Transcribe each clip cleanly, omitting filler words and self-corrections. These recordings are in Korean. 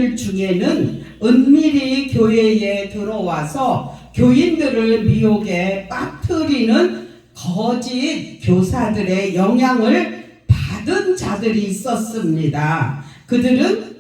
교인들 중에는 은밀히 교회에 들어와서 교인들을 미혹에 빠뜨리는 거짓 교사들의 영향을 받은 자들이 있었습니다. 그들은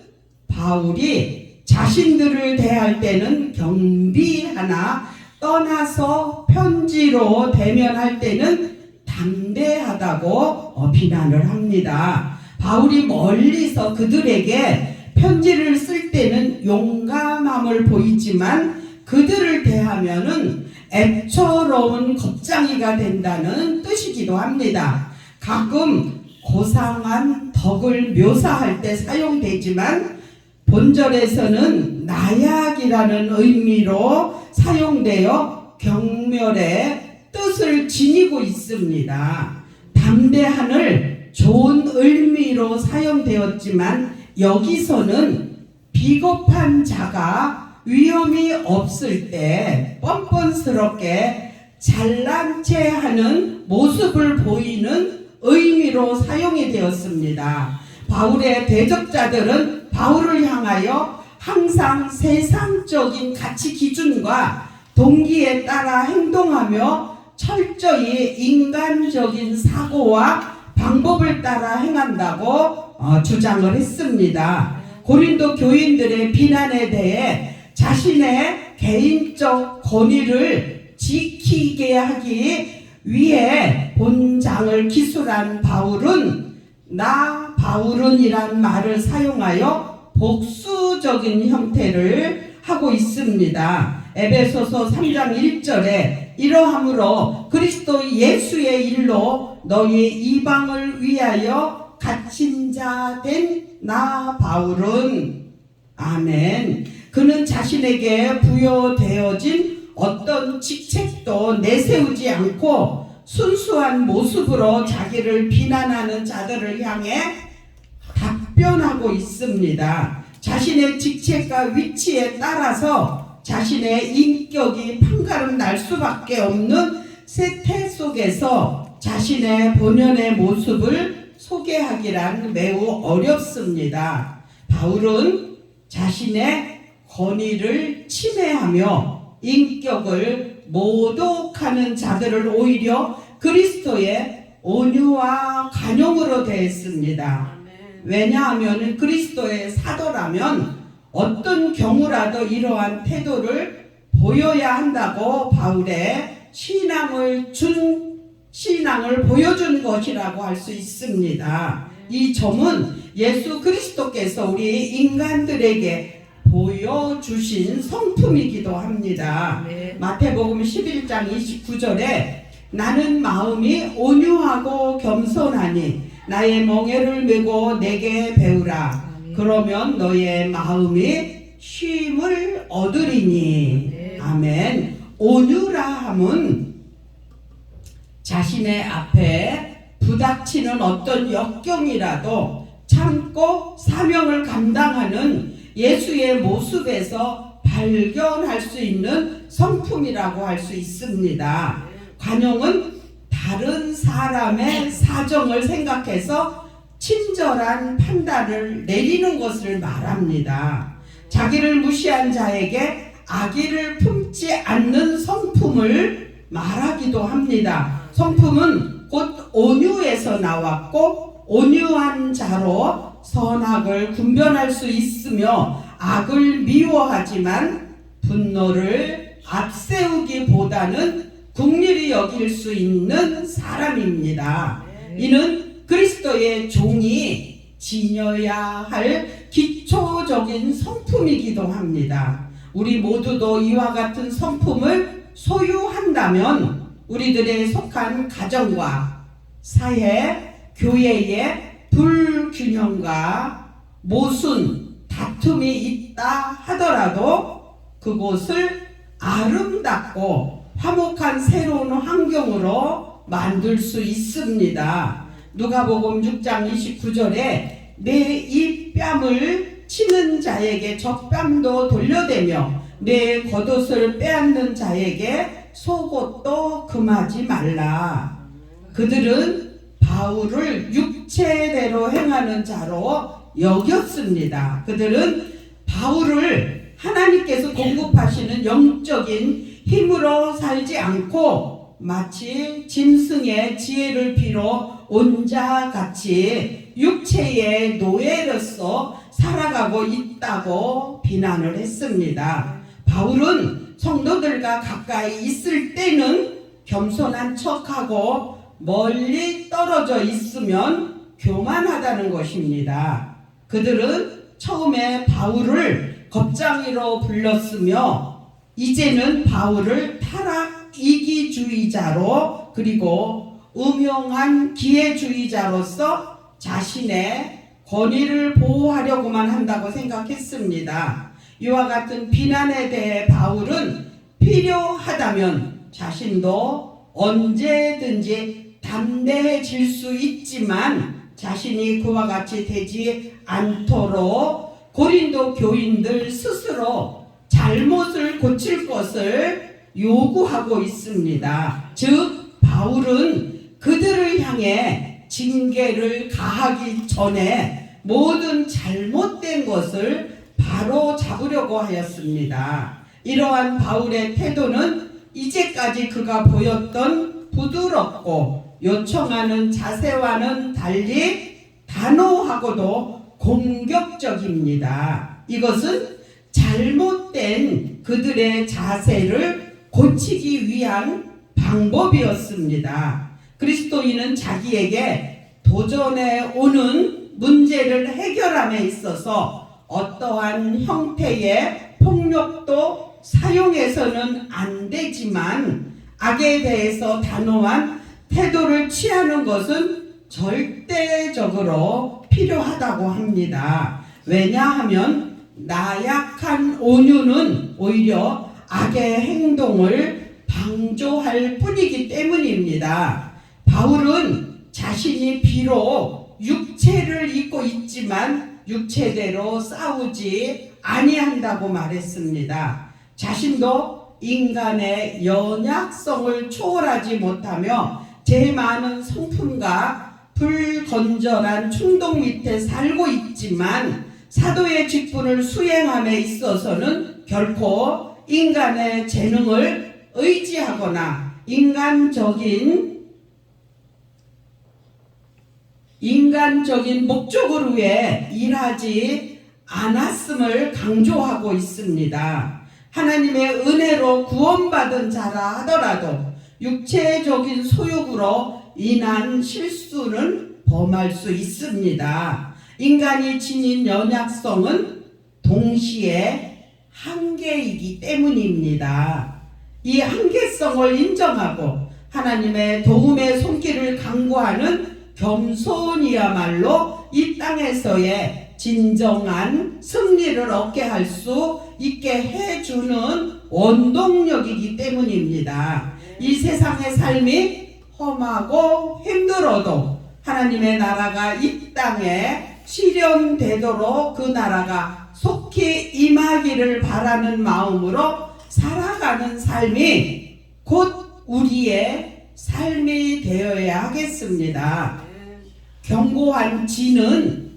바울이 자신들을 대할 때는 경비하나 떠나서 편지로 대면할 때는 담대하다고 비난을 합니다. 바울이 멀리서 그들에게 편지를 쓸 때는 용감함을 보이지만 그들을 대하면은 애처로운 겁쟁이가 된다는 뜻이기도 합니다. 가끔 고상한 덕을 묘사할 때 사용되지만 본절에서는 나약이라는 의미로 사용되어 경멸의 뜻을 지니고 있습니다. 담대한을 좋은 의미로 사용되었지만 여기서는 비겁한 자가 위험이 없을 때 뻔뻔스럽게 잘난 체 하는 모습을 보이는 의미로 사용이 되었습니다. 바울의 대적자들은 바울을 향하여 항상 세상적인 가치 기준과 동기에 따라 행동하며 철저히 인간적인 사고와 방법을 따라 행한다고 주장을 했습니다. 고린도 교인들의 비난에 대해 자신의 개인적 권위를 지키게 하기 위해 본장을 기술한 바울은 나 바울은이란 말을 사용하여 복수적인 형태를 하고 있습니다. 에베소서 3장 1절에 이러함으로 그리스도 예수의 일로 너희 이방을 위하여 갇힌 자 된 나 바울은 아멘. 그는 자신에게 부여되어진 어떤 직책도 내세우지 않고 순수한 모습으로 자기를 비난하는 자들을 향해 답변하고 있습니다. 자신의 직책과 위치에 따라서 자신의 인격이 판가름 날 수밖에 없는 세태 속에서 자신의 본연의 모습을 소개하기란 매우 어렵습니다. 바울은 자신의 권위를 침해하며 인격을 모독하는 자들을 오히려 그리스도의 온유와 관용으로 대했습니다. 왜냐하면 그리스도의 사도라면 어떤 경우라도 이러한 태도를 보여야 한다고 바울의 신앙을 보여준 것이라고 할 수 있습니다. 이 점은 예수 그리스도께서 우리 인간들에게 보여주신 성품이기도 합니다. 마태복음 11장 29절에 나는 마음이 온유하고 겸손하니 나의 멍에를 메고 내게 배우라. 그러면 너의 마음이 쉼을 얻으리니. 아멘. 온유라 함은 자신의 앞에 부닥치는 어떤 역경이라도 참고 사명을 감당하는 예수의 모습에서 발견할 수 있는 성품이라고 할 수 있습니다. 관용은 다른 사람의 사정을 생각해서 친절한 판단을 내리는 것을 말합니다. 자기를 무시한 자에게 악의를 품지 않는 성품을 말하기도 합니다. 성품은 곧 온유에서 나왔고 온유한 자로 선악을 분별할 수 있으며 악을 미워하지만 분노를 앞세우기보다는 긍휼히 여길 수 있는 사람입니다. 이는 그리스도의 종이 지녀야 할 기초적인 성품이기도 합니다. 우리 모두도 이와 같은 성품을 소유한다면 우리들의 속한 가정과 사회, 교회의 불균형과 모순, 다툼이 있다 하더라도 그곳을 아름답고 화목한 새로운 환경으로 만들 수 있습니다. 누가복음 6장 29절에 내 이 뺨을 치는 자에게 젖뺨도 돌려대며 내 겉옷을 빼앗는 자에게 속옷도 금하지 말라. 그들은 바울을 육체대로 행하는 자로 여겼습니다. 그들은 바울을 하나님께서 공급하시는 영적인 힘으로 살지 않고 마치 짐승의 지혜를 빌어 온 자같이 육체의 노예로서 살아가고 있다고 비난을 했습니다. 바울은 성도들과 가까이 있을 때는 겸손한 척하고 멀리 떨어져 있으면 교만하다는 것입니다. 그들은 처음에 바울을 겁쟁이로 불렀으며 이제는 바울을 타락 이기주의자로 그리고 음흉한 기회주의자로서 자신의 권위를 보호하려고만 한다고 생각했습니다. 이와 같은 비난에 대해 바울은 필요하다면 자신도 언제든지 담대해질 수 있지만 자신이 그와 같이 되지 않도록 고린도 교인들 스스로 잘못을 고칠 것을 요구하고 있습니다. 즉 바울은 그들을 향해 징계를 가하기 전에 모든 잘못된 것을 바로 잡으려고 하였습니다. 이러한 바울의 태도는 이제까지 그가 보였던 부드럽고 요청하는 자세와는 달리 단호하고도 공격적입니다. 이것은 잘못된 그들의 자세를 고치기 위한 방법이었습니다. 그리스도인은 자기에게 도전해 오는 문제를 해결함에 있어서 어떠한 형태의 폭력도 사용해서는 안 되지만 악에 대해서 단호한 태도를 취하는 것은 절대적으로 필요하다고 합니다. 왜냐하면 나약한 온유는 오히려 악의 행동을 방조할 뿐이기 때문입니다. 바울은 자신이 비록 육체를 입고 있지만 육체대로 싸우지 아니한다고 말했습니다. 자신도 인간의 연약성을 초월하지 못하며 제일 많은 성품과 불건전한 충동 밑에 살고 있지만 사도의 직분을 수행함에 있어서는 결코 인간의 재능을 의지하거나 인간적인 목적을 위해 일하지 않았음을 강조하고 있습니다. 하나님의 은혜로 구원받은 자라 하더라도 육체적인 소욕으로 인한 실수는 범할 수 있습니다. 인간이 지닌 연약성은 동시에 한계이기 때문입니다. 이 한계성을 인정하고 하나님의 도움의 손길을 간구하는 겸손이야말로 이 땅에서의 진정한 승리를 얻게 할 수 있게 해주는 원동력이기 때문입니다. 이 세상의 삶이 험하고 힘들어도 하나님의 나라가 이 땅에 실현되도록 그 나라가 속히 임하기를 바라는 마음으로 살아가는 삶이 곧 우리의 삶이 되어야 하겠습니다. 견고한 지는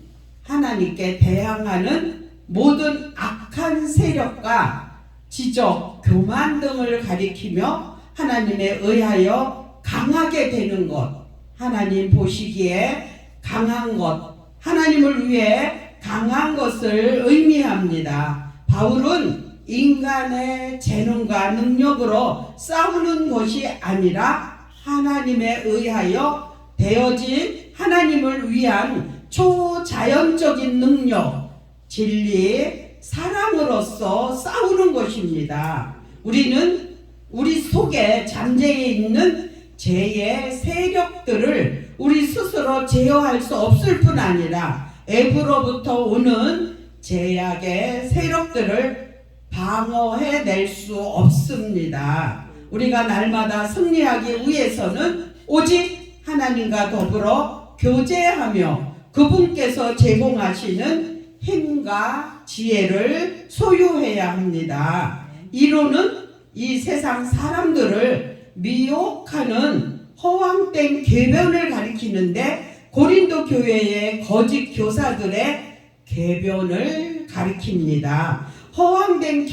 하나님께 대항하는 모든 악한 세력과 지적, 교만 등을 가리키며 하나님에 의하여 강하게 되는 것, 하나님 보시기에 강한 것, 하나님을 위해 강한 것을 의미합니다. 바울은 인간의 재능과 능력으로 싸우는 것이 아니라 하나님에 의하여 되어진 하나님을 위한 초자연적인 능력, 진리, 사랑으로서 싸우는 것입니다. 우리는 우리 속에 잠재해 있는 죄의 세력들을 우리 스스로 제어할 수 없을 뿐 아니라 앱으로부터 오는 제약의 세력들을 방어해낼 수 없습니다. 우리가 날마다 승리하기 위해서는 오직 하나님과 더불어 교제하며 그분께서 제공하시는 힘과 지혜를 소유해야 합니다. 이로는 이 세상 사람들을 미혹하는 허황된 궤변을 가리키는데 고린도 교회의 거짓 교사들의 궤변을 가리킵니다. 허황된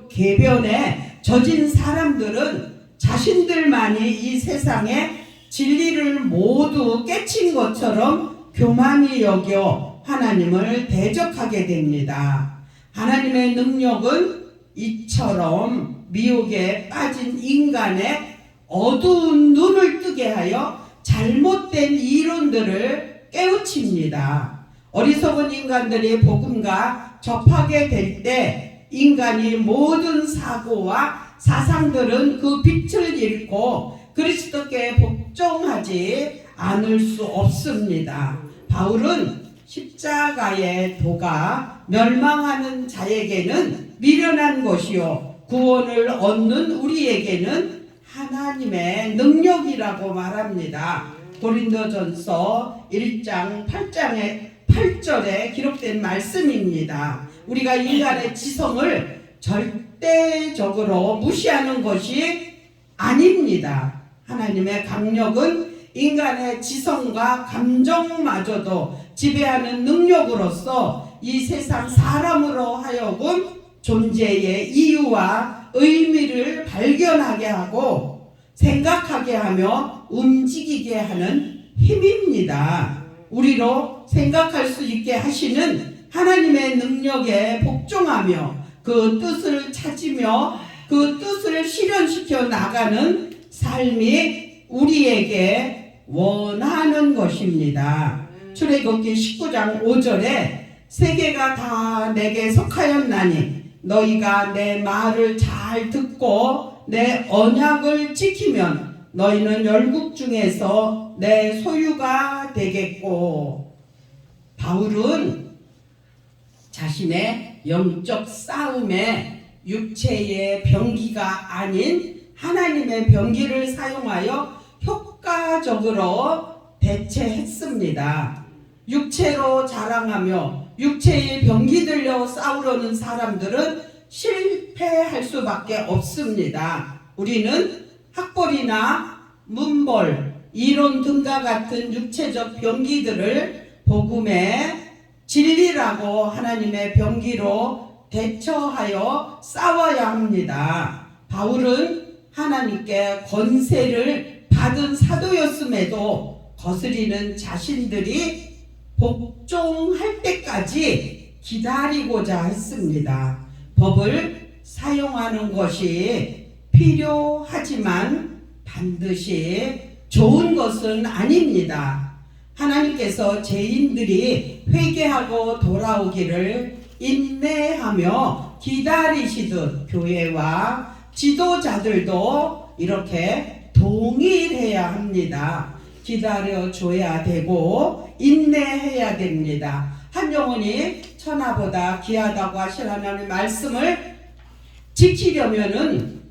궤변에 젖은 사람들은 자신들만이 이 세상의 진리를 모두 깨친 것처럼 교만히 여겨 하나님을 대적하게 됩니다. 하나님의 능력은 이처럼 미혹에 빠진 인간의 어두운 눈을 뜨게 하여 잘못된 이론들을 깨우칩니다. 어리석은 인간들이 복음과 접하게 될 때 인간이 모든 사고와 사상들은 그 빛을 잃고 그리스도께 복종하지 않을 수 없습니다. 바울은 십자가의 도가 멸망하는 자에게는 미련한 것이요 구원을 얻는 우리에게는 하나님의 능력이라고 말합니다. 고린도전서 1장 8절에 기록된 말씀입니다. 우리가 인간의 지성을 절대적으로 무시하는 것이 아닙니다. 하나님의 강력은 인간의 지성과 감정마저도 지배하는 능력으로서 이 세상 사람으로 하여금 존재의 이유와 의미를 발견하게 하고 생각하게 하며 움직이게 하는 힘입니다. 우리로 생각할 수 있게 하시는 하나님의 능력에 복종하며 그 뜻을 찾으며 그 뜻을 실현시켜 나가는 삶이 우리에게 원하는 것입니다. 출애굽기 19장 5절에 세계가 다 내게 속하였나니 너희가 내 말을 잘 듣고 내 언약을 지키면 너희는 열국 중에서 내 소유가 되겠고. 바울은 자신의 영적 싸움에 육체의 병기가 아닌 하나님의 병기를 사용하여 효과적으로 대체했습니다. 육체로 자랑하며 육체의 병기 들려 싸우려는 사람들은 실패할 수밖에 없습니다. 우리는 학벌이나 문벌, 이론 등과 같은 육체적 병기들을 복음의 진리라고 하나님의 병기로 대처하여 싸워야 합니다. 바울은 하나님께 권세를 받은 사도였음에도 거스리는 자신들이 복종할 때까지 기다리고자 했습니다. 법을 사용하는 것이 필요하지만 반드시 좋은 것은 아닙니다. 하나님께서 죄인들이 회개하고 돌아오기를 인내하며 기다리시듯 교회와 지도자들도 이렇게 동일해야 합니다. 기다려줘야 되고 인내해야 됩니다. 한 영혼이 천하보다 귀하다고 하신 하나님의 말씀을 지키려면은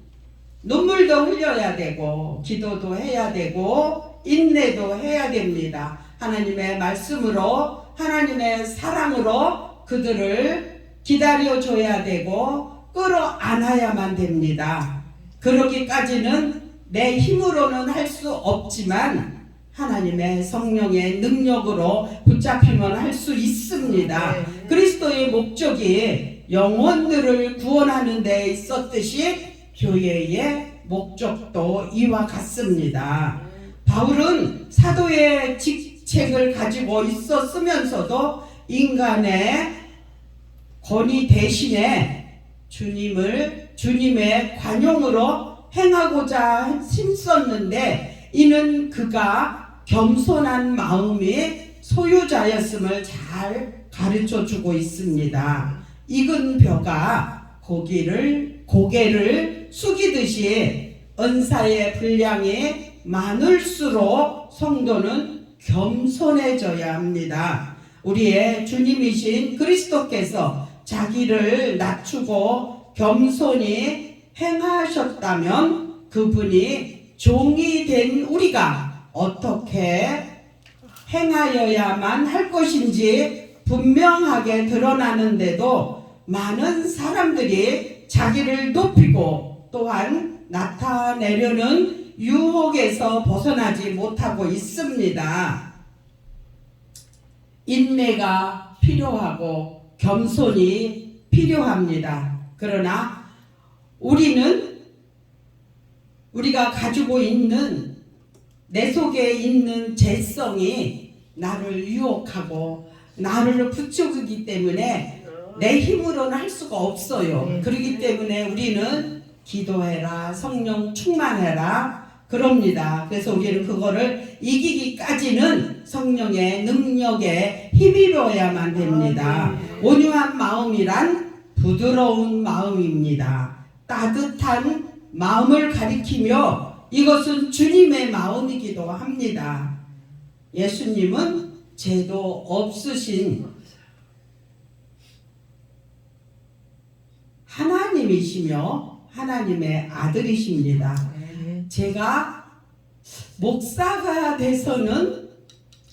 눈물도 흘려야 되고 기도도 해야 되고 인내도 해야 됩니다. 하나님의 말씀으로 하나님의 사랑으로 그들을 기다려줘야 되고 끌어안아야만 됩니다. 그러기까지는 내 힘으로는 할 수 없지만 하나님의 성령의 능력으로 붙잡히면 할 수 있습니다. 그리스도의 목적이 영혼들을 구원하는 데 있었듯이 교회의 목적도 이와 같습니다. 바울은 사도의 직책을 가지고 있었으면서도 인간의 권위 대신에 주님의 관용으로 행하고자 힘썼는데 이는 그가 겸손한 마음이 소유자였음을 잘 가르쳐주고 있습니다. 익은 벼가 고개를 숙이듯이 은사의 분량이 많을수록 성도는 겸손해져야 합니다. 우리의 주님이신 그리스도께서 자기를 낮추고 겸손히 행하셨다면 그분이 종이 된 우리가 어떻게 행하여야만 할 것인지 분명하게 드러나는데도 많은 사람들이 자기를 높이고 또한 나타내려는 유혹에서 벗어나지 못하고 있습니다. 인내가 필요하고 겸손이 필요합니다. 그러나 우리가 가지고 있는 내 속에 있는 죄성이 나를 유혹하고 나를 부추기기 때문에 내 힘으로는 할 수가 없어요. 그렇기 때문에 우리는 기도해라, 성령 충만해라 그럽니다. 그래서 우리는 그거를 이기기까지는 성령의 능력에 힘입어야만 됩니다. 온유한 마음이란 부드러운 마음입니다. 따뜻한 마음을 가리키며 이것은 주님의 마음이기도 합니다. 예수님은 죄도 없으신 하나님이시며 하나님의 아들이십니다. 제가 목사가 돼서는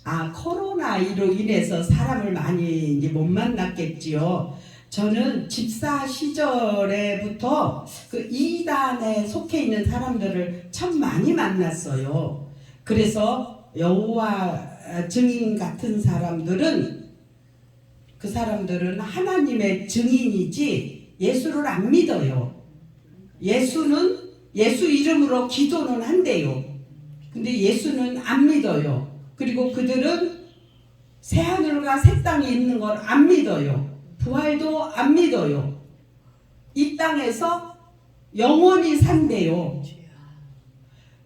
코로나1로 인해서 사람을 많이 이제 못 만났겠지요. 저는 집사 시절에부터 그 이단에 속해 있는 사람들을 참 많이 만났어요. 그래서 여호와 증인 같은 사람들은 그 사람들은 하나님의 증인이지 예수를 안 믿어요. 예수는 예수 이름으로 기도는 한대요. 근데 예수는 안 믿어요. 그리고 그들은 새하늘과 새 땅에 있는 걸 안 믿어요. 부활도 안 믿어요. 이 땅에서 영원히 산대요.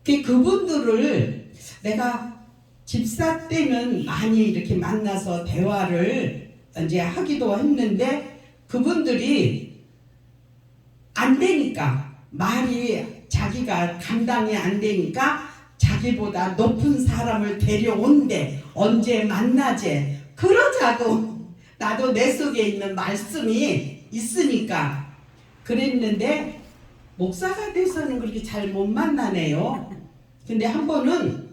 그분들을 내가 집사 때는 많이 이렇게 만나서 대화를 이제 하기도 했는데 그분들이 안 되니까 말이 자기가 감당이 안 되니까 자기보다 높은 사람을 데려온대. 언제 만나재 그러자고. 나도 내 속에 있는 말씀이 있으니까 그랬는데 목사가 돼서는 그렇게 잘 못 만나네요. 근데 한 번은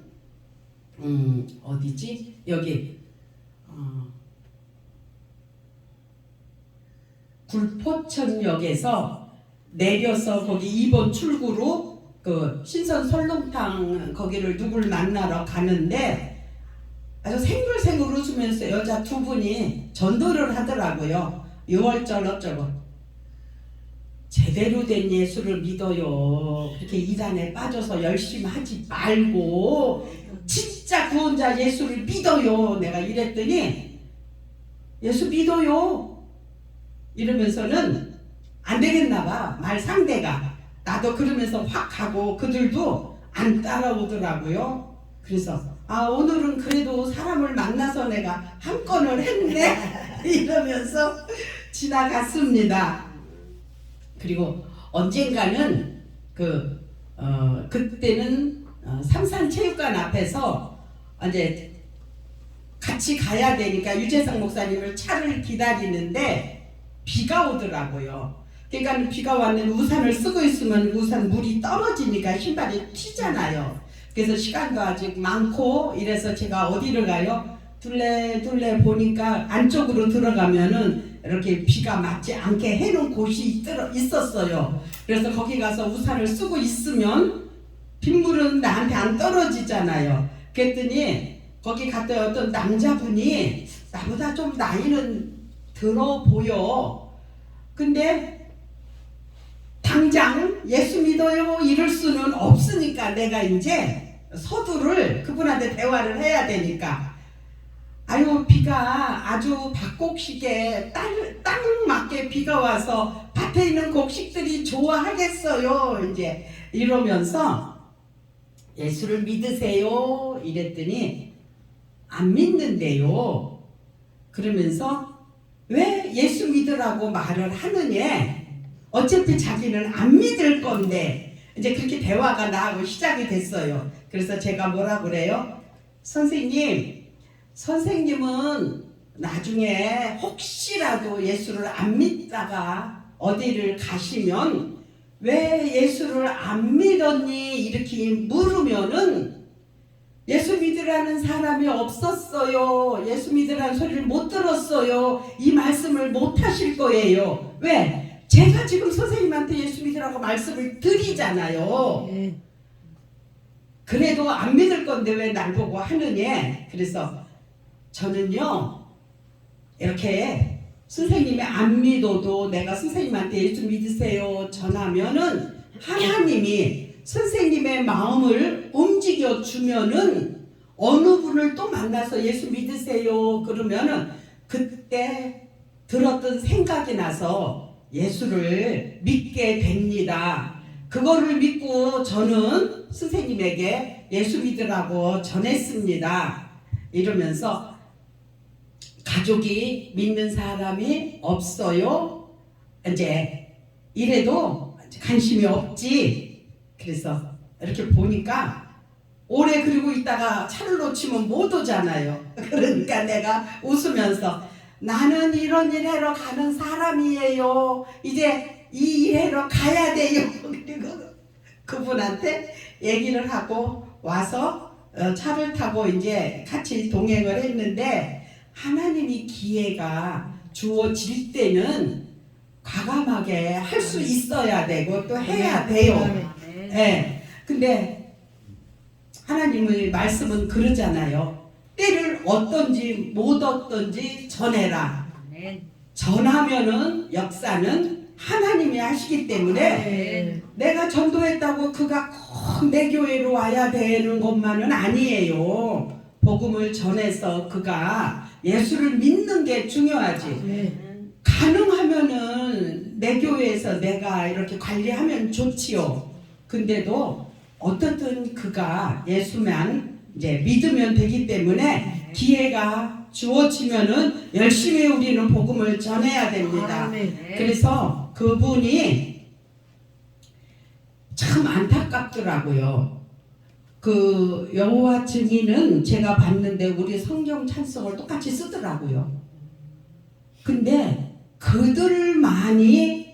어디지? 여기 굴포천역에서 내려서 거기 2번 출구로 그 신선 설렁탕 거기를 누굴 만나러 가는데 아주 생글생글 웃으면서 여자 두 분이 전도를 하더라고요. 6월절 어쩌고 제대로 된 예수를 믿어요. 그렇게 이단에 빠져서 열심히 하지 말고 진짜 구원자 예수를 믿어요. 내가 이랬더니 예수 믿어요 이러면서는 안 되겠나 봐. 말 상대가. 나도 그러면서 확 가고 그들도 안 따라오더라고요. 그래서 오늘은 그래도 사람을 만나서 내가 한 건을 했네 이러면서 지나갔습니다. 그리고 언젠가는 그때는 삼산체육관 앞에서 이제 같이 가야 되니까 유재석 목사님을 차를 기다리는데 비가 오더라고요. 그러니까 비가 왔는데 우산을 쓰고 있으면 우산 물이 떨어지니까 신발이 튀잖아요. 그래서 시간도 아직 많고 이래서 제가 어디를 가요? 둘레 보니까 안쪽으로 들어가면은 이렇게 비가 맞지 않게 해놓은 곳이 있었어요. 그래서 거기 가서 우산을 쓰고 있으면 빗물은 나한테 안 떨어지잖아요. 그랬더니 거기 갔더니 어떤 남자분이 나보다 좀 나이는 들어 보여. 근데 당장 예수 믿어요 이럴 수는 없으니까 내가 이제 서두를 그분한테 대화를 해야 되니까 비가 아주 밭곡식에 딱 맞게 비가 와서 밭에 있는 곡식들이 좋아하겠어요 이제 이러면서 예수를 믿으세요 이랬더니 안 믿는데요. 그러면서 왜 예수 믿으라고 말을 하느냐. 어차피 자기는 안 믿을 건데 이제 그렇게 대화가 나하고 시작이 됐어요. 그래서 제가 뭐라 그래요? 선생님은 나중에 혹시라도 예수를 안 믿다가 어디를 가시면 왜 예수를 안 믿었니? 이렇게 물으면은 예수 믿으라는 사람이 없었어요. 예수 믿으라는 소리를 못 들었어요. 이 말씀을 못 하실 거예요. 왜? 제가 지금 선생님한테 예수 믿으라고 말씀을 드리잖아요. 그래도 안 믿을 건데 왜 날 보고 하느냐. 그래서 저는요 이렇게 선생님이 안 믿어도 내가 선생님한테 예수 믿으세요 전하면은 하나님이 선생님의 마음을 움직여 주면은 어느 분을 또 만나서 예수 믿으세요 그러면은 그때 들었던 생각이 나서 예수를 믿게 됩니다. 그거를 믿고 저는 선생님에게 예수 믿으라고 전했습니다. 이러면서 가족이 믿는 사람이 없어요. 이제 이래도 관심이 없지. 그래서 이렇게 보니까 오래 그리고 있다가 차를 놓치면 못 오잖아요. 그러니까 내가 웃으면서 나는 이런 일 하러 가는 사람이에요. 이제 이 일 하러 가야 돼요. 그리고 그분한테 얘기를 하고 와서 차를 타고 이제 같이 동행을 했는데 하나님이 기회가 주어질 때는 과감하게 할 수 있어야 되고 또 해야 돼요. 네. 근데 하나님의 말씀은 그러잖아요. 때를 어떤지 못 어떤지 전해라. 전하면은 역사는 하나님이 하시기 때문에 내가 전도했다고 그가 꼭 내 교회로 와야 되는 것만은 아니에요. 복음을 전해서 그가 예수를 믿는 게 중요하지. 가능하면은 내 교회에서 내가 이렇게 관리하면 좋지요. 근데도 어떻든 그가 예수만 이제 믿으면 되기 때문에 기회가 주어지면은 열심히 우리는 복음을 전해야 됩니다. 그래서 그분이 참 안타깝더라고요. 그 여호와 증인은 제가 봤는데 우리 성경 찬송을 똑같이 쓰더라고요. 근데 그들만이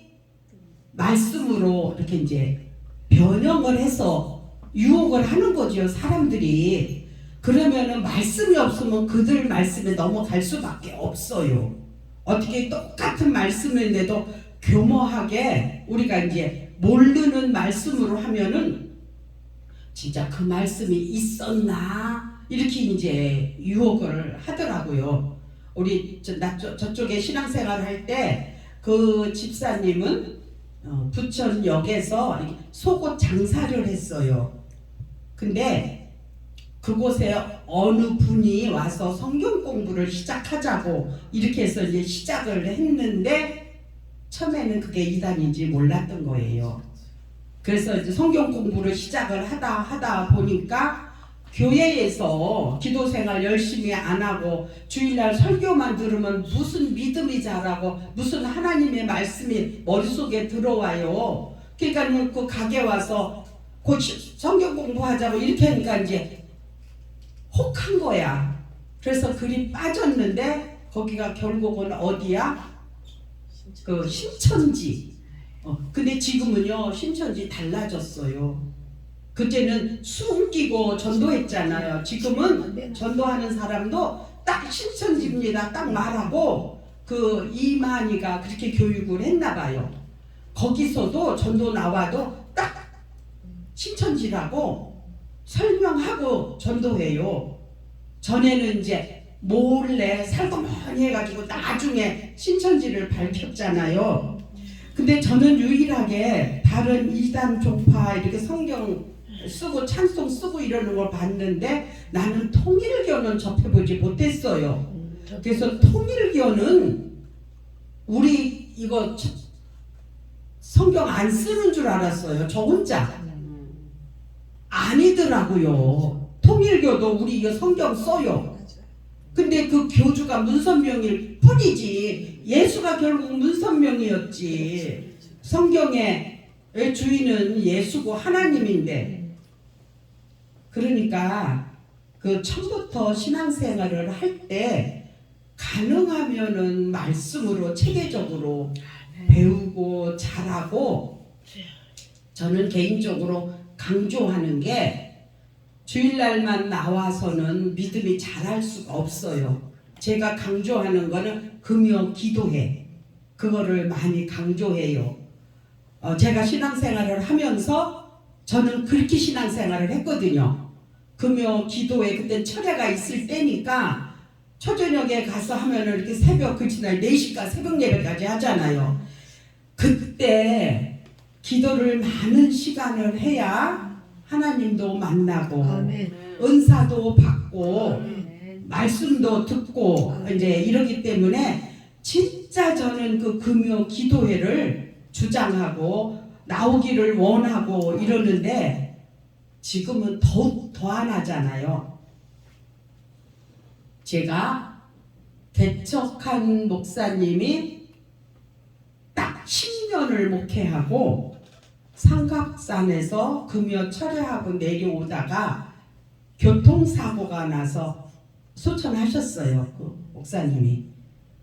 말씀으로 이렇게 이제 변형을 해서 유혹을 하는 거죠, 사람들이. 그러면은 말씀이 없으면 그들 말씀에 넘어갈 수밖에 없어요. 어떻게 똑같은 말씀인데도 교모하게 우리가 이제 모르는 말씀으로 하면은 진짜 그 말씀이 있었나 이렇게 이제 유혹을 하더라고요. 우리 저쪽에 신앙생활 할 때 그 집사님은 부천역에서 속옷 장사를 했어요. 근데 그곳에 어느 분이 와서 성경 공부를 시작하자고 이렇게 해서 이제 시작을 했는데 처음에는 그게 이단인지 몰랐던 거예요. 그래서 이제 성경 공부를 시작을 하다 보니까 교회에서 기도생활 열심히 안 하고 주일날 설교만 들으면 무슨 믿음이 자라고 무슨 하나님의 말씀이 머릿속에 들어와요. 그러니까 그 가게 와서 곧 성경 공부하자고 이렇게 하니까 이제 혹한 거야. 그래서 글이 빠졌는데 거기가 결국은 어디야? 그 신천지. 근데 지금은요 신천지 달라졌어요. 그때는 숨기고 전도했잖아요. 지금은 전도하는 사람도 딱 신천지입니다. 딱 말하고 그 이만희가 그렇게 교육을 했나 봐요. 거기서도 전도 나와도 딱 신천지라고 설명하고 전도해요. 전에는 이제 몰래 살고머니 해가지고 나중에 신천지를 밝혔잖아요. 근데 저는 유일하게 다른 이단 종파 이렇게 성경 쓰고 찬송 쓰고 이러는 걸 봤는데 나는 통일교는 접해보지 못했어요. 그래서 통일교는 우리 이거 성경 안 쓰는 줄 알았어요. 저 혼자. 아니더라고요. 통일교도 우리 이거 성경 써요. 근데 그 교주가 문선명일 뿐이지 예수가 결국 문선명이었지. 성경의 주인은 예수고 하나님인데 그러니까 그 처음부터 신앙생활을 할 때 가능하면은 말씀으로 체계적으로 배우고 잘하고 저는 개인적으로 강조하는 게 주일날만 나와서는 믿음이 자랄 수가 없어요. 제가 강조하는 거는 금요 기도회 그거를 많이 강조해요. 제가 신앙생활을 하면서 저는 그렇게 신앙생활을 했거든요. 금요 기도회 그때 철회가 있을 때니까 초저녁에 가서 하면은 이렇게 새벽 그치날 4시까지 새벽 예배까지 하잖아요. 그때 기도를 많은 시간을 해야 하나님도 만나고 아멘. 은사도 받고 아멘. 말씀도 듣고 이제 이러기 때문에 진짜 저는 그 금요 기도회를 주장하고 나오기를 원하고 이러는데 지금은 더욱 더 안 하잖아요. 제가 개척한 목사님이 딱 10년을 목회하고 삼각산에서 금요 철회하고 내려오다가 교통사고가 나서 소천하셨어요. 그 목사님이.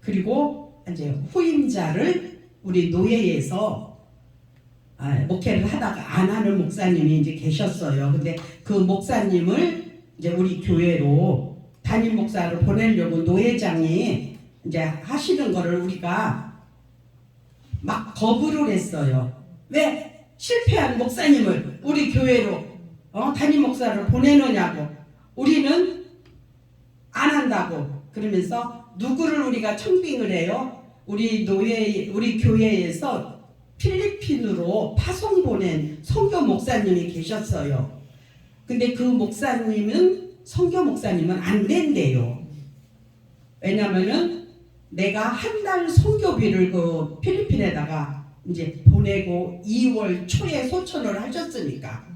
그리고 이제 후임자를 우리 노예에서 목회를 하다가 안 하는 목사님이 이제 계셨어요. 근데 그 목사님을 이제 우리 교회로 담임 목사로 보내려고 노회장이 이제 하시는 거를 우리가 막 거부를 했어요. 왜 실패한 목사님을 우리 교회로 담임 목사를 보내느냐고. 우리는 안 한다고. 그러면서 누구를 우리가 청빙을 해요? 우리 교회에서 필리핀으로 파송 보낸 선교 목사님이 계셨어요. 근데 그 선교 목사님은 안 된대요. 왜냐면은 내가 한 달 선교비를 그 필리핀에다가 이제 보내고 2월 초에 소천을 하셨으니까.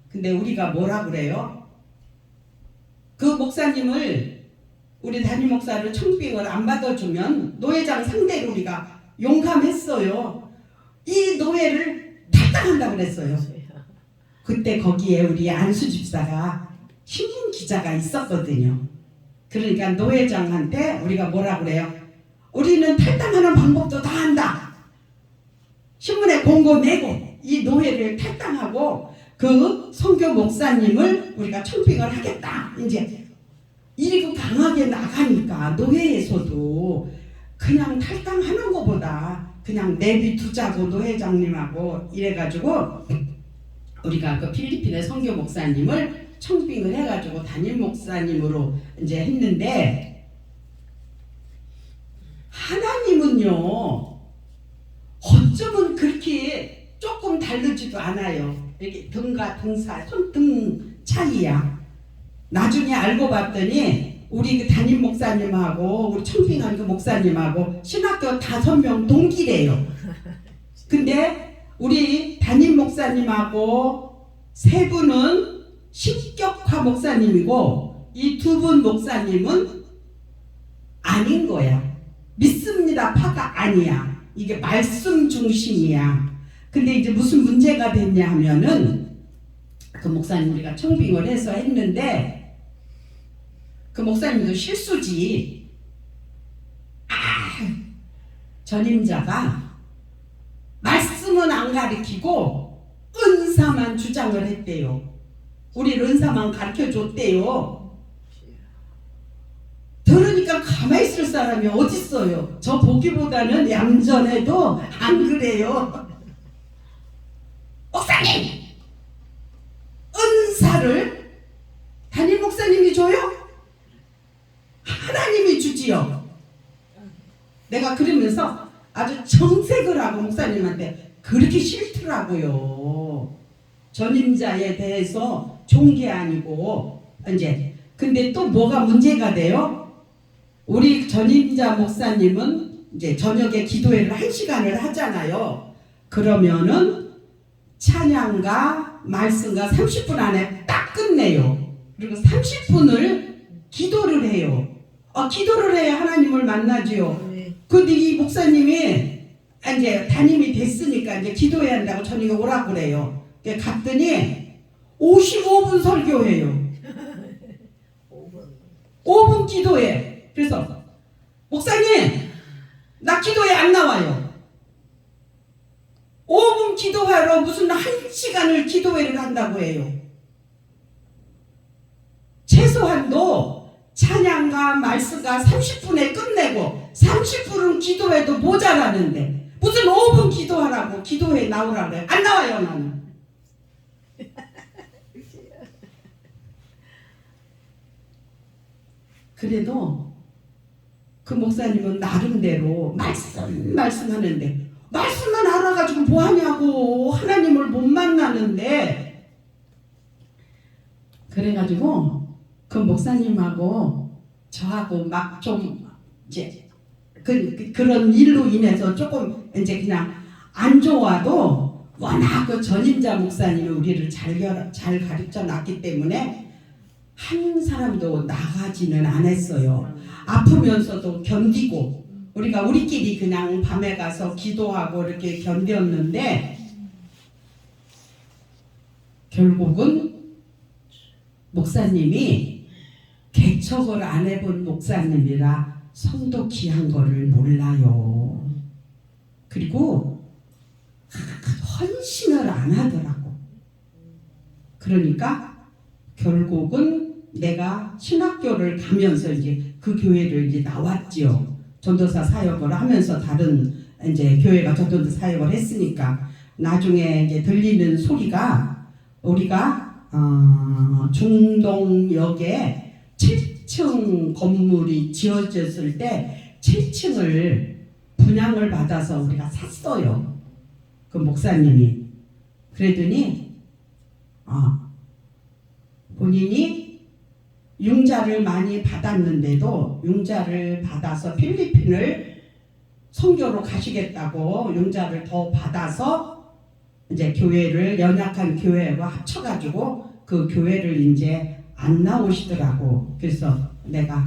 근데 우리가 뭐라 그래요? 그 목사님을 우리 담임 목사를 청빙을 안 받아주면 노회장 상대로 우리가 용감했어요. 이 노예를 탈당한다고 그랬어요. 그때 거기에 우리 안수 집사가 신문 기자가 있었거든요. 그러니까 노회장한테 우리가 뭐라 그래요? 우리는 탈당하는 방법도 다 안다. 신문에 공고 내고 이 노예를 탈당하고 그 선교 목사님을 우리가 청빙을 하겠다. 이제 이렇게 강하게 나가니까 노예에서도 그냥 탈당하는 것보다 그냥 내비두자고 노회장님하고 이래가지고 우리가 그 필리핀의 선교 목사님을 청빙을 해가지고 담임 목사님으로 이제 했는데 하나님은요 어쩌면 그렇게 조금 다르지도 않아요. 이렇게 등과 등사 손등 차이야. 나중에 알고 봤더니 우리 그 담임 목사님하고 우리 청빙한 그 목사님하고 신학교 5명 동기래요. 근데 우리 담임 목사님하고 3분은 신격화 목사님이고 이 2분 목사님은 아닌 거야. 믿습니다 파가 아니야. 이게 말씀 중심이야. 근데 이제 무슨 문제가 됐냐 하면은 그 목사님 우리가 청빙을 해서 했는데 그 목사님도 실수지. 전임자가 말씀은 안 가르치고 은사만 주장을 했대요. 우리 은사만 가르쳐줬대요. 들으니까 가만히 있을 사람이 어딨어요. 저 보기보다는 얌전해도 안 그래요. 목사님! 은사를 담임 목사님이 줘요? 하나님이 주지요. 내가 그러면서 아주 정색을 하고 목사님한테 그렇게 싫더라고요. 전임자에 대해서 좋은 게 아니고 이제 근데 또 뭐가 문제가 돼요? 우리 전임자 목사님은 이제 저녁에 기도회를 1시간을 하잖아요. 그러면은 찬양과 말씀과 30분 안에 딱 끝내요. 그리고 30분을 기도를 해요. 기도를 해야 하나님을 만나지요. 근데 이 목사님이 이제 담임이 됐으니까 이제 기도해야 한다고 저녁에 오라고 그래요. 갔더니 55분 설교해요. 5분 기도해. 그래서 목사님 나 기도회 안 나와요. 5분 기도하러 무슨 1시간을 기도회를 한다고 해요. 최소한도 찬양과 말씀과 30분에 끝내고 30분은 기도해도 모자라는데 무슨 5분 기도하라고 기도회 나오라고 해. 안 나와요 나는. 그래도 그 목사님은 나름대로 말씀하는데 말씀만 알아가지고 뭐 하냐고. 하나님을 못 만나는데. 그래가지고 그 목사님하고 저하고 막 좀 이제 그런 일로 인해서 조금 이제 그냥 안 좋아도 워낙 그 전임자 목사님이 우리를 잘 가르쳐 놨기 때문에 한 사람도 나가지는 않았어요. 아프면서도 견디고 우리가 우리끼리 그냥 밤에 가서 기도하고 이렇게 견뎠는데 결국은 목사님이 개척을 안 해본 목사님이라 성도 귀한 거를 몰라요. 그리고 헌신을 안 하더라고. 그러니까 결국은 내가 신학교를 가면서 이제 그 교회를 이제 나왔지요. 전도사 사역을 하면서 다른 이제 교회가 전도사 사역을 했으니까 나중에 이제 들리는 소리가 우리가 중동역에 7층 건물이 지어졌을 때 7층을 분양을 받아서 우리가 샀어요. 그 목사님이. 그랬더니 본인이 융자를 많이 받았는데도 융자를 받아서 필리핀을 선교로 가시겠다고 융자를 더 받아서 이제 교회를 연약한 교회와 합쳐가지고 그 교회를 이제 안 나오시더라고. 그래서 내가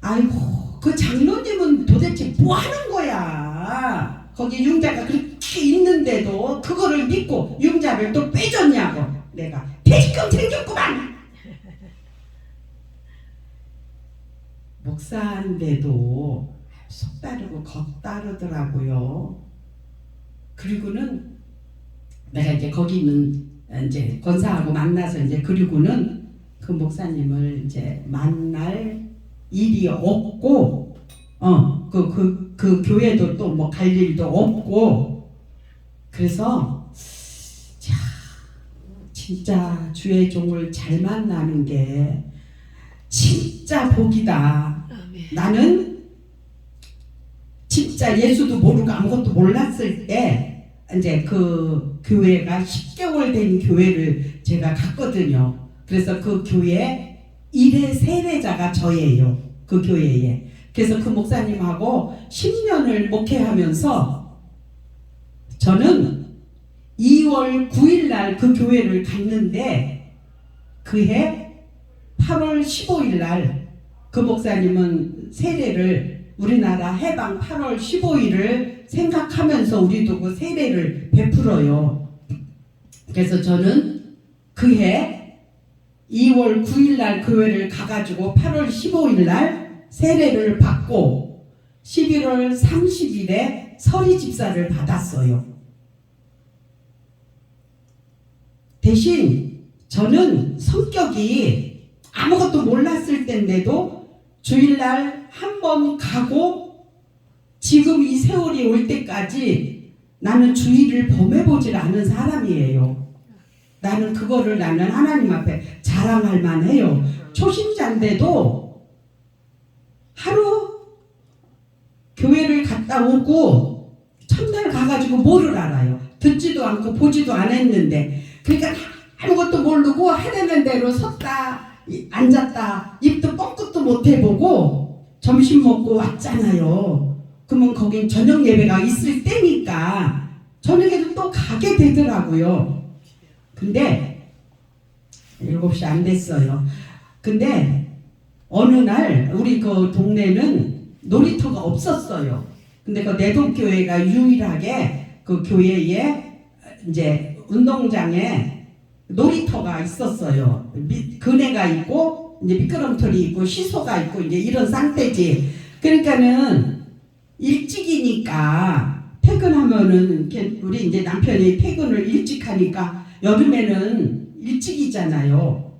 아이고 그 장로님은 도대체 뭐 하는 거야. 거기 융자가 그렇게 있는데도 그거를 믿고 융자를 또 빼줬냐고. 내가 퇴직금 생겼구만. 목사인데도 속 다르고 겉 다르더라고요. 그리고는 내가 이제 거기 있는 이제 권사하고 만나서 이제 그리고는 그 목사님을 이제 만날 일이 없고 그 교회도 또 뭐 갈 일도 없고 그래서 자 진짜 주의 종을 잘 만나는 게 진짜 복이다. 나는 진짜 예수도 모르고 아무것도 몰랐을 때 이제 그 교회가 10개월 된 교회를 제가 갔거든요. 그래서 그 교회 1회 세례자가 저예요. 그 교회에. 그래서 그 목사님하고 10년을 목회하면서 저는 2월 9일 날 그 교회를 갔는데 그해 8월 15일 날 그 목사님은 세례를 우리나라 해방 8월 15일을 생각하면서 우리도 그 세례를 베풀어요. 그래서 저는 그해 2월 9일 날 교회를 가가지고 8월 15일 날 세례를 받고 11월 30일에 서리 집사를 받았어요. 대신 저는 성격이 아무것도 몰랐을 때인데도 주일날 한 번 가고 지금 이 세월이 올 때까지 나는 주일을 범해보질 않은 사람이에요. 나는 그거를 나는 하나님 앞에 자랑할 만해요. 초신자인데도 하루 교회를 갔다 오고 첫날 가가지고 뭐를 알아요. 듣지도 않고 보지도 않았는데 그러니까 아무것도 모르고 하려는 대로 섰다 앉았다 입도 뻥끗도 못 해보고 점심 먹고 왔잖아요. 그러면 거긴 저녁 예배가 있을 때니까 저녁에도 또 가게 되더라고요. 근데 7시 안 됐어요. 근데 어느 날 우리 그 동네는 놀이터가 없었어요. 근데 그 내동교회가 유일하게 그 교회에 이제 운동장에 놀이터가 있었어요. 그네가 있고 이제 미끄럼틀이 있고 시소가 있고 이제 이런 상태지. 그러니까는 일찍이니까 퇴근하면은 우리 이제 남편이 퇴근을 일찍 하니까 여름에는 일찍이잖아요.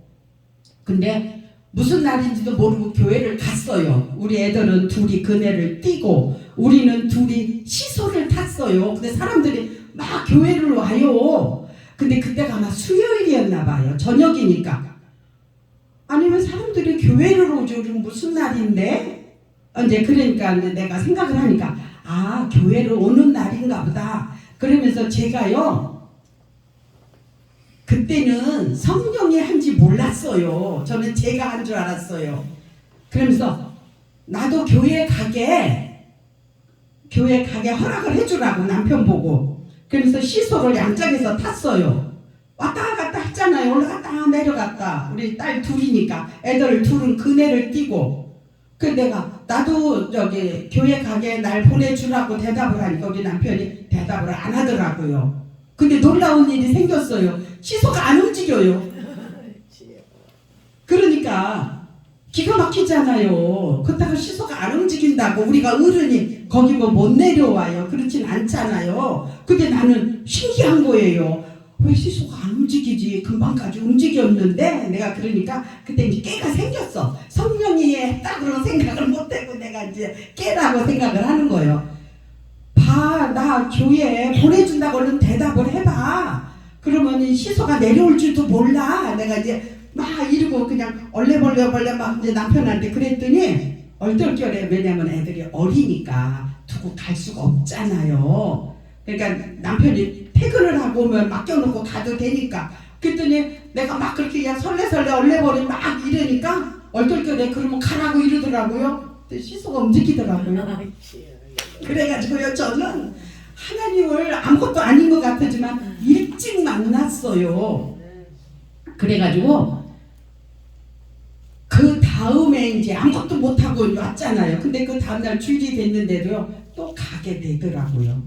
근데 무슨 날인지도 모르고 교회를 갔어요. 우리 애들은 둘이 그네를 뛰고 우리는 둘이 시소를 탔어요. 근데 사람들이 막 교회를 와요. 근데 그때가 아마 수요일이었나 봐요. 저녁이니까. 아니면 사람들이 교회를 오죠. 무슨 날인데? 이제 그러니까 내가 생각을 하니까 아 교회로 오는 날인가 보다. 그러면서 제가요 그때는 성령이 한지 몰랐어요. 저는 제가 한 줄 알았어요. 그러면서 나도 교회 가게 허락을 해주라고 남편 보고. 그러면서 시소를 양쪽에서 탔어요. 왔다 갔다 했잖아요. 올라갔다 내려갔다. 우리 딸 둘이니까 애들 둘은 그네를 띄고. 그 내가 나도 저기 교회 가게 날 보내주라고 대답을 하니까 우리 남편이 대답을 안 하더라고요. 근데 놀라운 일이 생겼어요. 시소가 안 움직여요. 그러니까 기가 막히잖아요. 그렇다고 시소가 안 움직인다고 우리가 어른이 거기 뭐 못 내려와요. 그렇진 않잖아요. 근데 나는 신기한 거예요. 왜 시소가 안 움직이지? 금방까지 움직였는데 내가 그러니까 그때 이제 깨가 생겼어. 성령이 했다고 생각을 못하고 내가 이제 깨라고 생각을 하는 거예요. 봐, 나 교회 보내준다고 얼른 대답을 해봐. 그러면 시소가 내려올 줄도 몰라. 내가 이제 막 이러고 그냥 얼레벌레 막 이제 남편한테 그랬더니 얼떨결에 왜냐면 애들이 어리니까 두고 갈 수가 없잖아요. 그러니까 남편이 퇴근을 하고 오면 맡겨놓고 가도 되니까. 그랬더니 내가 막 그렇게 그냥 설레설레 얼레벌레 막 이러니까 얼떨결에 그러면 가라고 이러더라고요. 시소가 움직이더라고요. 그래가지고요 저는 하나님을 아무것도 아닌 것 같지만 일찍 만났어요. 그래가지고 그 다음에 이제 아무것도 못하고 왔잖아요. 근데 그 다음날 주일이 됐는데도요 또 가게 되더라고요.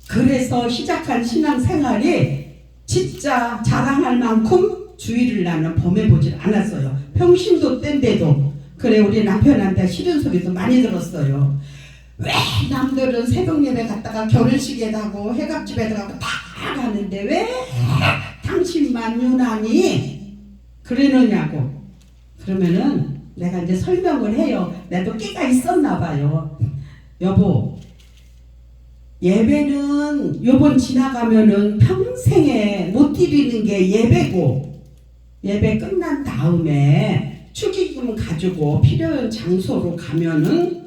그래서 시작한 신앙생활이 진짜 자랑할 만큼 주일을 나는 범해보질 않았어요. 평신도 때인데도. 그래 우리 남편한테 싫은 소리도 많이 들었어요. 왜 남들은 새벽 예배 갔다가 결혼식에 가고 해갑집에 가고 다 가는데 왜 당신만 유난히 그러느냐고. 그러면은 내가 이제 설명을 해요. 나도 깨가 있었나 봐요. 여보, 예배는 요번 지나가면은 평생에 못 드리는 게 예배고, 예배 끝난 다음에 축의금 가지고 필요한 장소로 가면은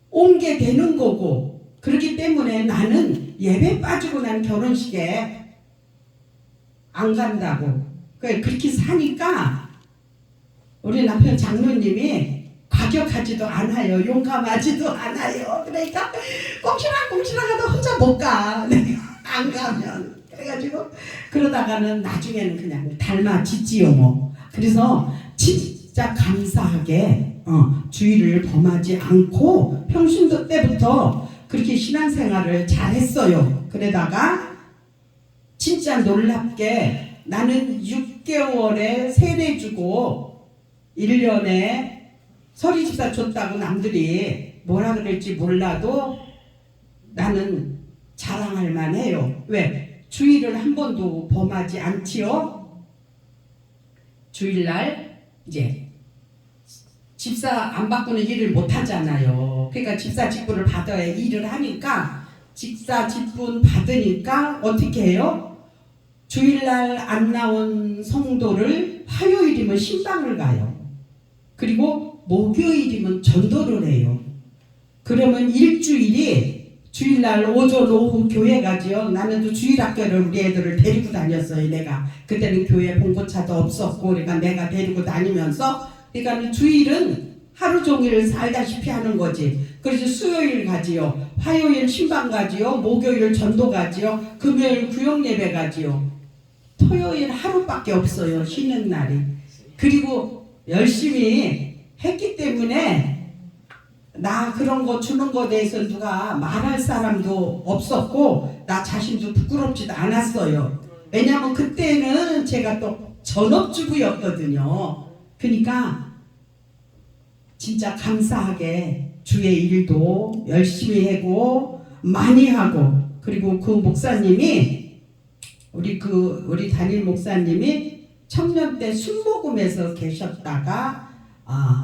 옮게 되는 거고, 그렇기 때문에 나는 예배 빠지고 난 결혼식에 안 간다고. 그렇게 사니까 우리 남편 장로님이 과격하지도 않아요. 용감하지도 않아요. 그러니까 꽁시락꽁시락하다 혼자 못 가. 안 가면. 그래가지고 그러다가는 나중에는 그냥 닮아지지요 뭐. 그래서 진짜 감사하게 주의를 범하지 않고 평신도 때부터 그렇게 신앙생활을 잘했어요. 그러다가 진짜 놀랍게 나는 6개월에 세례 주고 1년에 서리집사 줬다고 남들이 뭐라 그럴지 몰라도 나는 자랑할 만해요. 왜? 주일을 한 번도 범하지 않지요. 주일날 이제 집사 안 바꾸는 일을 못 하잖아요. 그러니까 집사 직분을 받아야 일을 하니까 집사 직분 받으니까 어떻게 해요? 주일날 안 나온 성도를 화요일이면 신방을 가요. 그리고 목요일이면 전도를 해요. 그러면 일주일이 주일날 오전 오후 교회 가지요. 나는 또 주일학교를 우리 애들을 데리고 다녔어요. 내가 그때는 교회 봉고차도 없었고 그러니까 내가 데리고 다니면서 그러니까 주일은 하루 종일 살다시피 하는 거지. 그래서 수요일 가지요, 화요일 신방 가지요, 목요일 전도 가지요, 금요일 구역 예배 가지요. 토요일 하루밖에 없어요. 쉬는 날이. 그리고 열심히 했기 때문에 나 그런 거 주는 거에 대해서 누가 말할 사람도 없었고 나 자신도 부끄럽지도 않았어요. 왜냐하면 그때는 제가 또 전업주부였거든요. 그러니까 진짜 감사하게 주의 일도 열심히 하고 많이 하고, 그리고 그 목사님이 우리 담임 목사님이 청년 때 순복음에서 계셨다가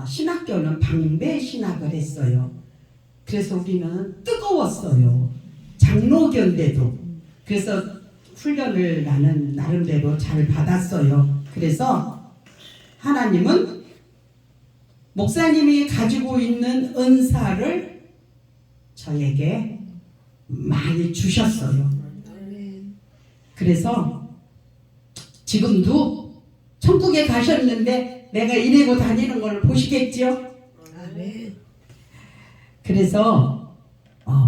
신학교는 방배 신학을 했어요. 그래서 우리는 뜨거웠어요. 장로교인데도. 그래서 훈련을 나는 나름대로 잘 받았어요. 그래서 하나님은 목사님이 가지고 있는 은사를 저에게 많이 주셨어요. 그래서 지금도 천국에 가셨는데 내가 이래고 다니는 걸 보시겠죠? 그래서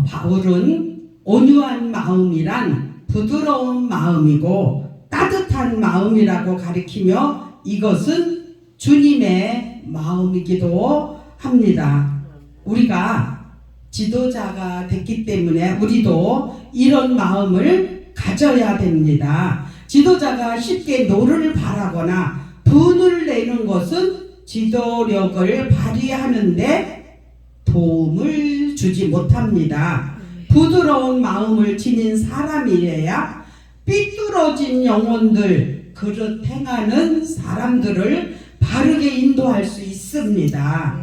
바울은 온유한 마음이란 부드러운 마음이고 따뜻한 마음이라고 가리키며 이것은 주님의 마음이기도 합니다. 우리가 지도자가 됐기 때문에 우리도 이런 마음을 가져야 됩니다. 지도자가 쉽게 노를 바라거나 분을 내는 것은 지도력을 발휘하는데 도움을 주지 못합니다. 부드러운 마음을 지닌 사람이래야 삐뚤어진 영혼들, 그릇 행하는 사람들을 바르게 인도할 수 있습니다.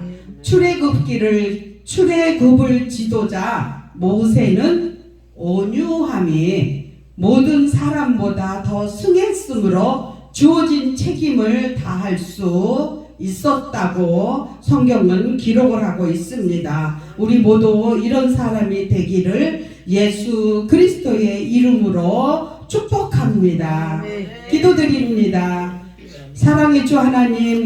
출애굽을 지도자 모세는 온유함이 모든 사람보다 더 승했으므로 주어진 책임을 다할 수 있었다고 성경은 기록을 하고 있습니다. 우리 모두 이런 사람이 되기를 예수 그리스도의 이름으로 축복합니다. 기도드립니다. 사랑의 주 하나님,